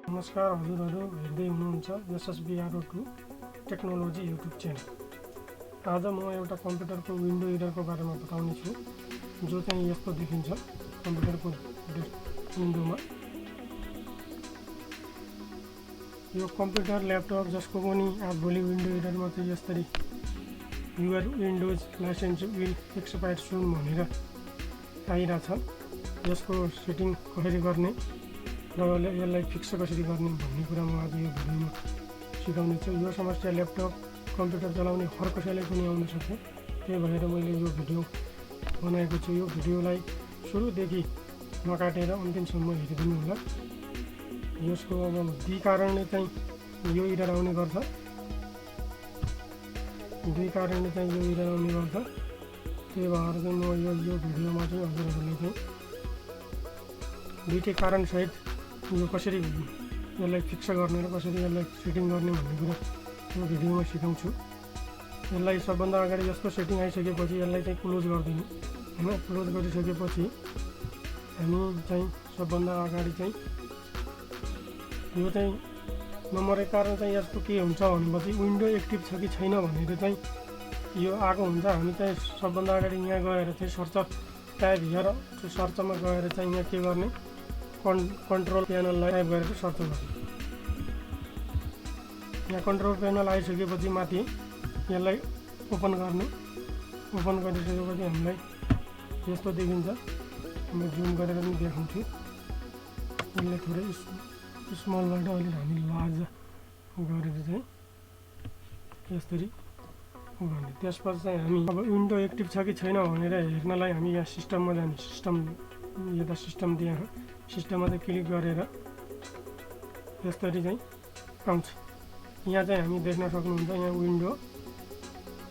नमस्कार हजुरहरू हेर्दै हुनुहुन्छ SSBR2 टेक्नोलोजी युट्युब च्यानल। आज म एउटा कम्प्युटरको विन्डो एररको बारेमा बताउने छु, जो चाहिँ यस्तो देखिन्छ कम्प्युटरको विन्डोमा। यो कम्प्युटर ल्यापटप जसको पनि भोलि विन्डो एररमा चाहिँ यसरी your Windows licence will expire soon भनेर आइरहेछ। यसको सेटिङ कसरी गर्ने र यसलाई फिक्स कसरी गर्ने भन्ने कुरा म आज यो भिडियोमा सिकाउने छु। यो समस्या ल्यापटप कम्प्युटर चलाउने हर कसैलाई पनि आउन सक्छ, त्यही भएर मैले यो भिडियो बनाएको छु। यो भिडियोलाई सुरुदेखि नकाटेर अन्तिमसम्म हेरिदिनु होला। यसको अब दुई कारणले चाहिँ यो एरर आउने गर्छ, त्यही भएर चाहिँ म यो भिडियोमा चाहिँ हजुरहरूलाई चाहिँ दुईटै कारण सहित यो कसरी यसलाई फिक्स गर्ने र कसरी यसलाई सेटिङ गर्ने भन्ने कुरा यो भिडियोमा सिकाउँछु। यसलाई सबभन्दा अगाडि यसको सेटिङ आइसकेपछि यसलाई चाहिँ क्लोज गरिदिनु हैन। क्लोज गरिसकेपछि हामी चाहिँ सबभन्दा अगाडि चाहिँ यो चाहिँ नम्बर 1 कारण चाहिँ यसको के हुन्छ भनेपछि विन्डो एक्टिभ छ कि छैन भनेर चाहिँ यो आएको हुन्छ। हामी चाहिँ सबभन्दा अगाडि यहाँ गएर चाहिँ सर्च ट्याब हेर सर्चमा गएर चाहिँ यहाँ के गर्ने कन्ट्रोल प्यानललाई टाइप गरेर सर्च गर्ने। यहाँ कन्ट्रोल प्यानल आइसकेपछि माथि यसलाई ओपन गर्ने। ओपन गरिसकेपछि हामीलाई यस्तो देखिन्छ। म जुम गरेर पनि देखाउँछु। यसलाई थोरै स्मलबाट अलिक हामी लार्ज गरेर चाहिँ यसरी गर्ने। त्यसपछि चाहिँ हामी अब विन्डो एक्टिभ छ कि छैन भनेर हेर्नलाई हामी यहाँ सिस्टममा जाने। सिस्टम त्यहाँ सिस्टममा चाहिँ क्लिक गरेर यसरी चाहिँ आउँछ। यहाँ चाहिँ हामी देख्न सक्नुहुन्छ यहाँ विन्डो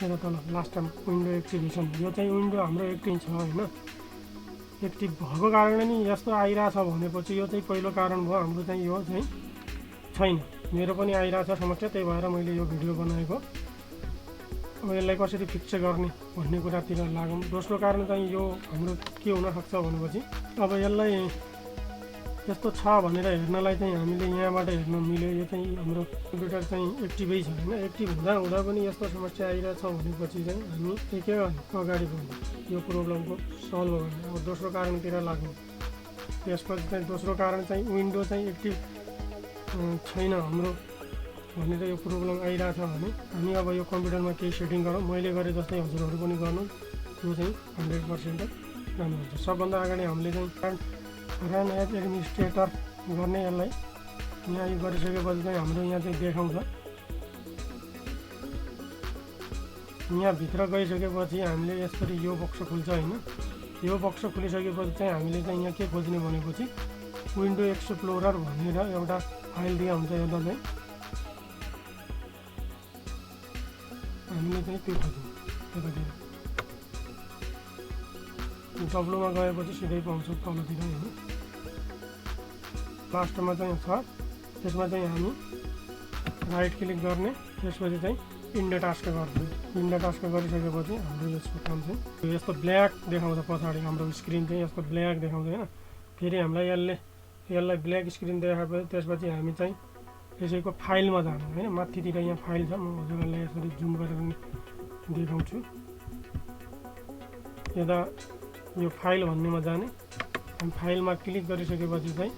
यता तल लास्ट टाइम विन्डो एक्टिभेसन। यो चाहिँ विन्डो हाम्रो एक्टिभ छ हैन। एक्टिभ भएको कारणले नि यस्तो आइरहेछ भनेपछि यो चाहिँ पहिलो कारण भयो। हाम्रो चाहिँ यो चाहिँ छैन, मेरो पनि आइरहेछ समस्या, त्यही भएर मैले यो भिडियो बनाएको। अब यसलाई कसरी फिक्स गर्ने भन्ने कुरातिर लागौँ। दोस्रो कारण चाहिँ यो हाम्रो के हुनसक्छ भनेपछि अब यसलाई यस्तो छ भनेर हेर्नलाई चाहिँ हामीले यहाँबाट हेर्न मिल्यो यो चाहिँ हाम्रो कम्प्युटर चाहिँ एक्टिभै छ हैन। एक्टिभ हुँदा पनि यस्तो समस्या आइरहेछ भनेपछि चाहिँ हामी के गर्ने अगाडि बढ्ने यो प्रब्लमको सल्भ गर्ने। अब दोस्रो कारणतिर लाग्नु। त्यसपछि चाहिँ दोस्रो कारण चाहिँ विन्डो चाहिँ एक्टिभ छैन हाम्रो भनेर यो प्रब्लम आइरहेछ भने हामी अब यो कम्प्युटरमा केही सेटिङ गरौँ। मैले गरे जस्तै हजुरहरू पनि गर्नु, यो चाहिँ 100% राम्रो हुन्छ। सबभन्दा अगाडि हामीले चाहिँ रन एज एडमिनिस्ट्रेटर गर्ने। यसलाई यहाँ यो गरिसकेपछि चाहिँ हाम्रो यहाँ चाहिँ देखाउँछ। यहाँ भित्र गइसकेपछि हामीले यसरी यो बक्स खुल्छ हैन। यो बक्स खुलिसकेपछि चाहिँ हामीले चाहिँ यहाँ के खोज्ने भनेपछि विन्डो एक्सप्लोरर भनेर एउटा फाइल दिया हुन्छ। यता चाहिँ हामीले चाहिँ त्यो खोज्ने। यतातिर डब्लुमा गएपछि सिधै पाउँछ तलतिर हैन। लास्टमा चाहिँ छ, त्यसमा चाहिँ हामी राइट क्लिक गर्ने। त्यसपछि चाहिँ इन्डो टास्क गर्ने। इन्डो टास्क गरिसकेपछि हाम्रो यसको काम चाहिँ यस्तो ब्ल्याक देखाउँछ। पछाडि हाम्रो स्क्रिन चाहिँ यस्तो ब्ल्याक देखाउँछ हैन। फेरि हामीलाई यसलाई ब्ल्याक स्क्रिन देखाएपछि त्यसपछि हामी चाहिँ यसैको फाइलमा जानु हैन। माथितिर यहाँ फाइल छ, म हजुरहरूलाई यसरी जुम गरेर देखाउँछु। यता यो फाइल भन्नेमा जाने। अनि फाइलमा क्लिक गरिसकेपछि चाहिँ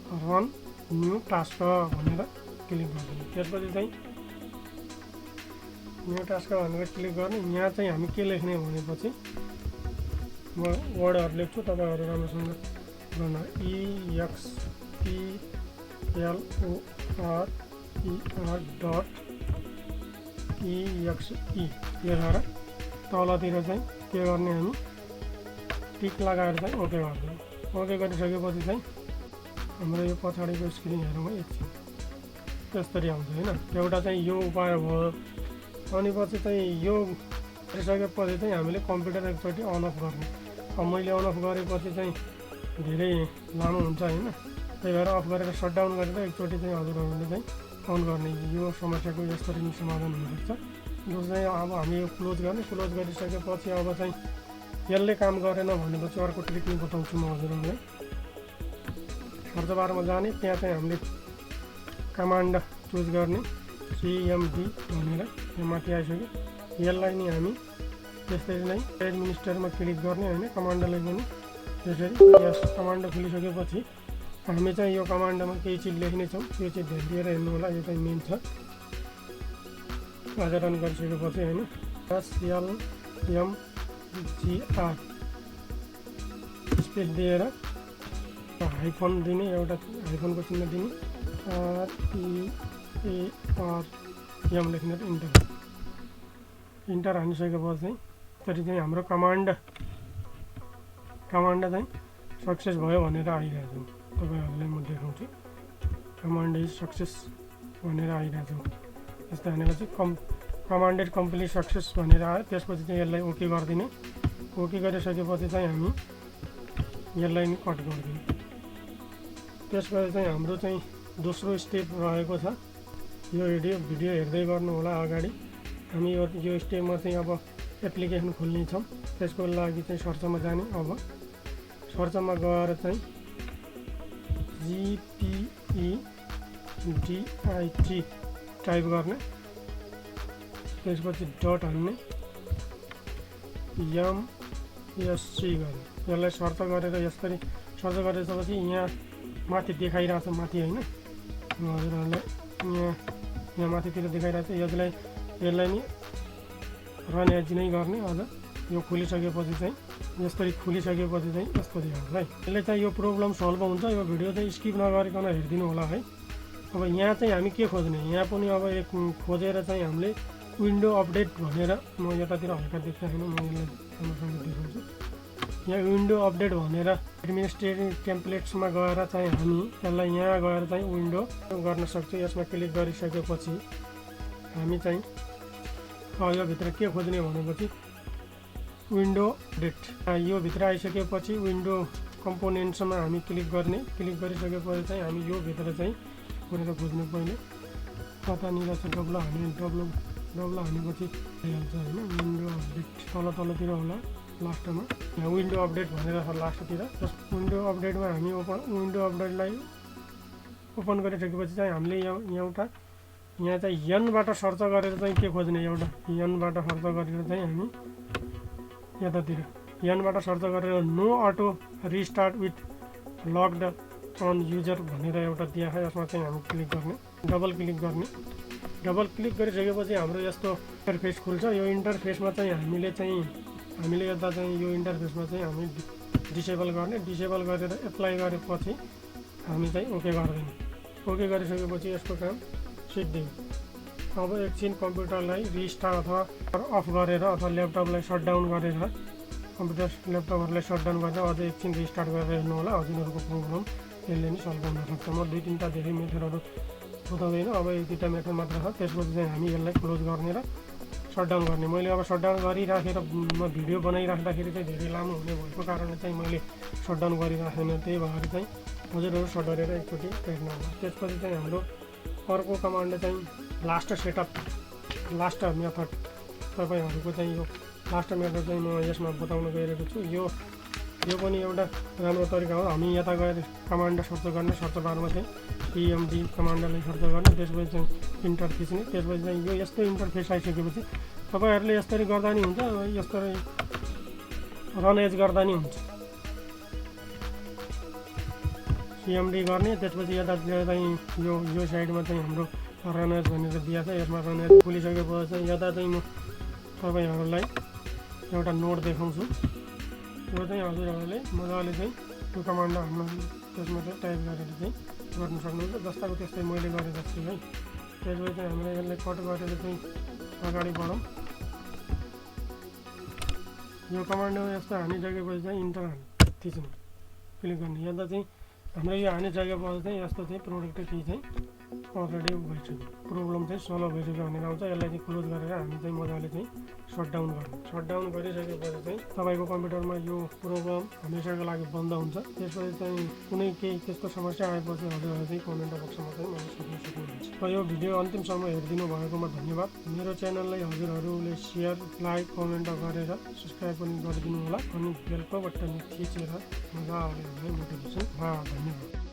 रन न्यू टास्क भनेर क्लिक गर्ने। त्यसपछि चाहिँ न्यू टास्क भनेर क्लिक गर्ने। यहाँ चाहिँ हामी के लेख्ने भनेपछि म वर्डहरू लेख्छु, तपाईँहरू राम्रोसँग गर्न। EXPLORER.exe लेखेर तलतिर चाहिँ के गर्ने हामी टिक लगाएर चाहिँ ओके गर्छौँ। ओके गरिसकेपछि चाहिँ हाम्रो यो पछाडिको स्क्रिन हेरौँ एकछिन यसरी आउँछ हैन। एउटा चाहिँ यो उपाय भयो। अनि पछि चाहिँ यो गरिसकेपछि चाहिँ हामीले कम्प्युटर एकचोटि अन अफ गर्ने। अब मैले अन अफ गरेपछि चाहिँ धेरै लामो हुन्छ हैन, त्यही भएर अफ गरेर सटडाउन गरेर एकचोटि चाहिँ हजुरहरूले चाहिँ अन गर्ने। यो समस्याको यसरी नै समाधान हुनसक्छ। जो चाहिँ अब हामी यो क्लोज गर्ने। क्लोज गरिसकेपछि अब चाहिँ यसले काम गरेन भनेपछि अर्को ट्रिक बताउँछु म हजुरहरूलाई। सर्च बारमा जाने, त्यहाँ चाहिँ हामीले कमान्ड चुज गर्ने, सिएमडी भनेर यहाँ माथि आइसक्यो। यसलाई नि हामी त्यसरी नै एडमिनिस्ट्रेटरमा क्लिक गर्ने होइन, कमान्डलाई पनि त्यसरी। यस कमान्ड खुलिसकेपछि हामी चाहिँ यो कमान्डमा केही चिज लेख्नेछौँ, त्यो चाहिँ ध्यान दिएर हेर्नु होला। यो चाहिँ मेन छ। आज रन गरिसकेपछि होइन, SLMGR स्पेस दिएर हाइफन दिने, एउटा हाइफनको चिन्ह दिने, REARM लेख्ने, इन्टर हानिसकेपछि चाहिँ त्यसरी चाहिँ हाम्रो कमान्ड चाहिँ सक्सेस भयो भनेर आइरहेछ। तपाईँहरूलाई म देखाउँछु, कमान्ड इज सक्सेस भनेर आइरहेछ। यस्तो हानेपछि कमान्ड इज कम्प्लिट सक्सेस भनेर आयो। त्यसपछि चाहिँ यसलाई ओके गरिदिने। ओके गरिसकेपछि चाहिँ हामी यसलाई नि कट गरिदिने। त्यसपछि चाहिँ हाम्रो चाहिँ दोस्रो स्टेप रहेको छ। यो भिडियो हेर्दै गर्नु होला अगाडि। हामी यो स्टेपमा चाहिँ अब एप्लिकेसन खोल्नेछौँ। त्यसको लागि चाहिँ सर्चमा जाने। अब सर्चमा गएर चाहिँ GPEDIT टाइप गर्ने, त्यसपछि डट हान्ने, MSC गर्ने। यसलाई सर्च गरेर यसरी सर्च गरेपछि यहाँ माथि देखाइरहेछ, माथि होइन हजुरहरूलाई यहाँ माथितिर देखाइरहेछ। यसलाई नि रन एज नै गर्ने। अझ यो खोलिसकेपछि चाहिँ यसरी खुलिसकेपछि चाहिँ यस्तो देखाउँछ है। यसले चाहिँ यो प्रब्लम सल्भ हुन्छ। यो भिडियो चाहिँ स्किप नगरिकन हेरिदिनु होला है। अब यहाँ चाहिँ हामी के खोज्ने, यहाँ पनि अब एक खोजेर चाहिँ हामीले विन्डो अपडेट भनेर, म यतातिर हल्का देख्दैन, म यसलाई राम्रोसँग देखाउँछु। यहाँ विन्डो अपडेट भनेर एडमिनिस्ट्रेटिभ टेम्प्लेट्समा गएर चाहिँ हामी यसलाई यहाँ गएर चाहिँ विन्डो गर्न सक्छौँ। यसमा क्लिक गरिसकेपछि हामी चाहिँ यो भित्र के खोज्ने भनेपछि विन्डो अपडेट। यो भित्र आइसकेपछि विन्डो कम्पोनेन्ट्समा हामी क्लिक गर्ने। क्लिक गरिसकेपछि चाहिँ हामी यो भित्र चाहिँ गरेर खोज्ने। पहिले कतानिर चाहिँ डब्ल हानेपछि आइहाल्छ होइन। विन्डो अपडेट तलतिर होला लास्टमा, यहाँ विन्डो अपडेट भनेर छ लास्टतिर। विन्डो अपडेटमा हामी विन्डो अपडेटलाई ओपन गरिसकेपछि चाहिँ हामीले यहाँ चाहिँ यनबाट सर्च गरेर चाहिँ के खोज्ने, एउटा यनबाट सर्च गरेर चाहिँ हामी यतातिर यनबाट सर्च गरेर no auto restart with locked on user भनेर एउटा दिएको छ। यसमा चाहिँ हामी क्लिक गर्ने, डबल क्लिक गर्ने। डबल क्लिक गरिसकेपछि हाम्रो यस्तो इन्टरफेस खुल्छ। यो इन्टरफेसमा चाहिँ हामीले यता चाहिँ यो इन्टरफेसमा चाहिँ हामी डिसेबल गर्ने। डिसेबल गरेर एप्लाई गरेपछि हामी चाहिँ ओके गरिदिने। ओके गरिसकेपछि यसको काम सिद्धि। अब एकछिन कम्प्युटरलाई रिस्टार्ट अथवा अफ गरेर अथवा ल्यापटपलाई सटडाउन गरेर, ल्यापटपहरूलाई सटडाउन गरेर अझै एकछिन रिस्टार्ट गरेर हेर्नु होला। हजुरहरूको प्रब्लम यसले नै सल्भ गर्न सक्छ। म 2-3टा धेरै मेथडहरू बताउँदैन, अब 1-2टा मेथड मात्र छ। त्यसपछि चाहिँ हामी यसलाई क्लोज गर्ने र सटडाउन गर्ने। मैले अब सटडाउन गरिराखेर म भिडियो बनाइराख्दाखेरि चाहिँ धेरै लामो हुने भएको कारणले चाहिँ मैले सटडाउन गरिराखेन। त्यही भएर चाहिँ हजुरहरू सटडाउन एकचोटि हेर्नु होला। त्यसपछि चाहिँ हाम्रो अर्को कमान्ड चाहिँ लास्ट सेटअप, लास्ट मेथड। तपाईँहरूको चाहिँ यो लास्ट मेथड चाहिँ म यसमा बताउन गइरहेको छु। यो पनि एउटा राम्रो तरिका हो। हामी यता गएर कमान्ड सर्च गर्ने, सर्च बारमा चाहिँ सिएमडी कमान्डलाई सर्च गर्ने, त्यसपछि चाहिँ इन्टर थिच्ने। त्यसपछि चाहिँ यो यस्तो इन्टरफेस आइसकेपछि तपाईँहरूले यसरी गर्दा नि हुन्छ, यसरी रन एज गर्दा नि हुन्छ। सिएमडी गर्ने, त्यसपछि यतातिर चाहिँ यो साइडमा चाहिँ हाम्रो रन एज भनेर दिएको छ। यसमा रन एज खुलिसकेपछि चाहिँ यता चाहिँ म तपाईँहरूलाई एउटा नोट देखाउँछु। यो चाहिँ हजुरहरूले मजाले चाहिँ त्यो कमान्ड हाम्रो त्यसमा चाहिँ टाइप गरेर चाहिँ गर्न सक्नुहुन्छ। जस्ताको त्यस्तै मैले गरेको छु है। त्यसपछि चाहिँ हामीले यसलाई कट गरेर चाहिँ अगाडि बढौँ। यो कमान्डमा यस्तो हानिसकेपछि चाहिँ इन्टर थिच्नु, क्लिक गर्ने। यता चाहिँ हाम्रो यो हानिसकेपछि चाहिँ यस्तो चाहिँ प्रोडक्ट की चाहिँ अलरेडी भइसक्यो, प्रब्लम चाहिँ सल्भ भइसक्यो भनेर आउँछ। यसलाई चाहिँ क्लोज गरेर हामी चाहिँ मजाले चाहिँ सटडाउन गर्नु। सटडाउन गरिसकेपछि चाहिँ तपाईँको कम्प्युटरमा यो प्रोग्राम हमेसाको लागि बन्द हुन्छ। त्यसपछि चाहिँ कुनै केही त्यस्तो समस्या आएपछि हजुरहरू चाहिँ कमेन्ट बक्समा चाहिँ मलाई सोध्न सक्नुहुन्छ। र यो भिडियो अन्तिमसम्म हेरिदिनु भएकोमा धन्यवाद। मेरो च्यानललाई हजुरहरूले सेयर, लाइक, कमेन्ट गरेर सब्सक्राइब पनि गरिदिनु होला अनि बेलको बटन थिचेर मजाले हामीलाई मोटिभेसन। धन्यवाद।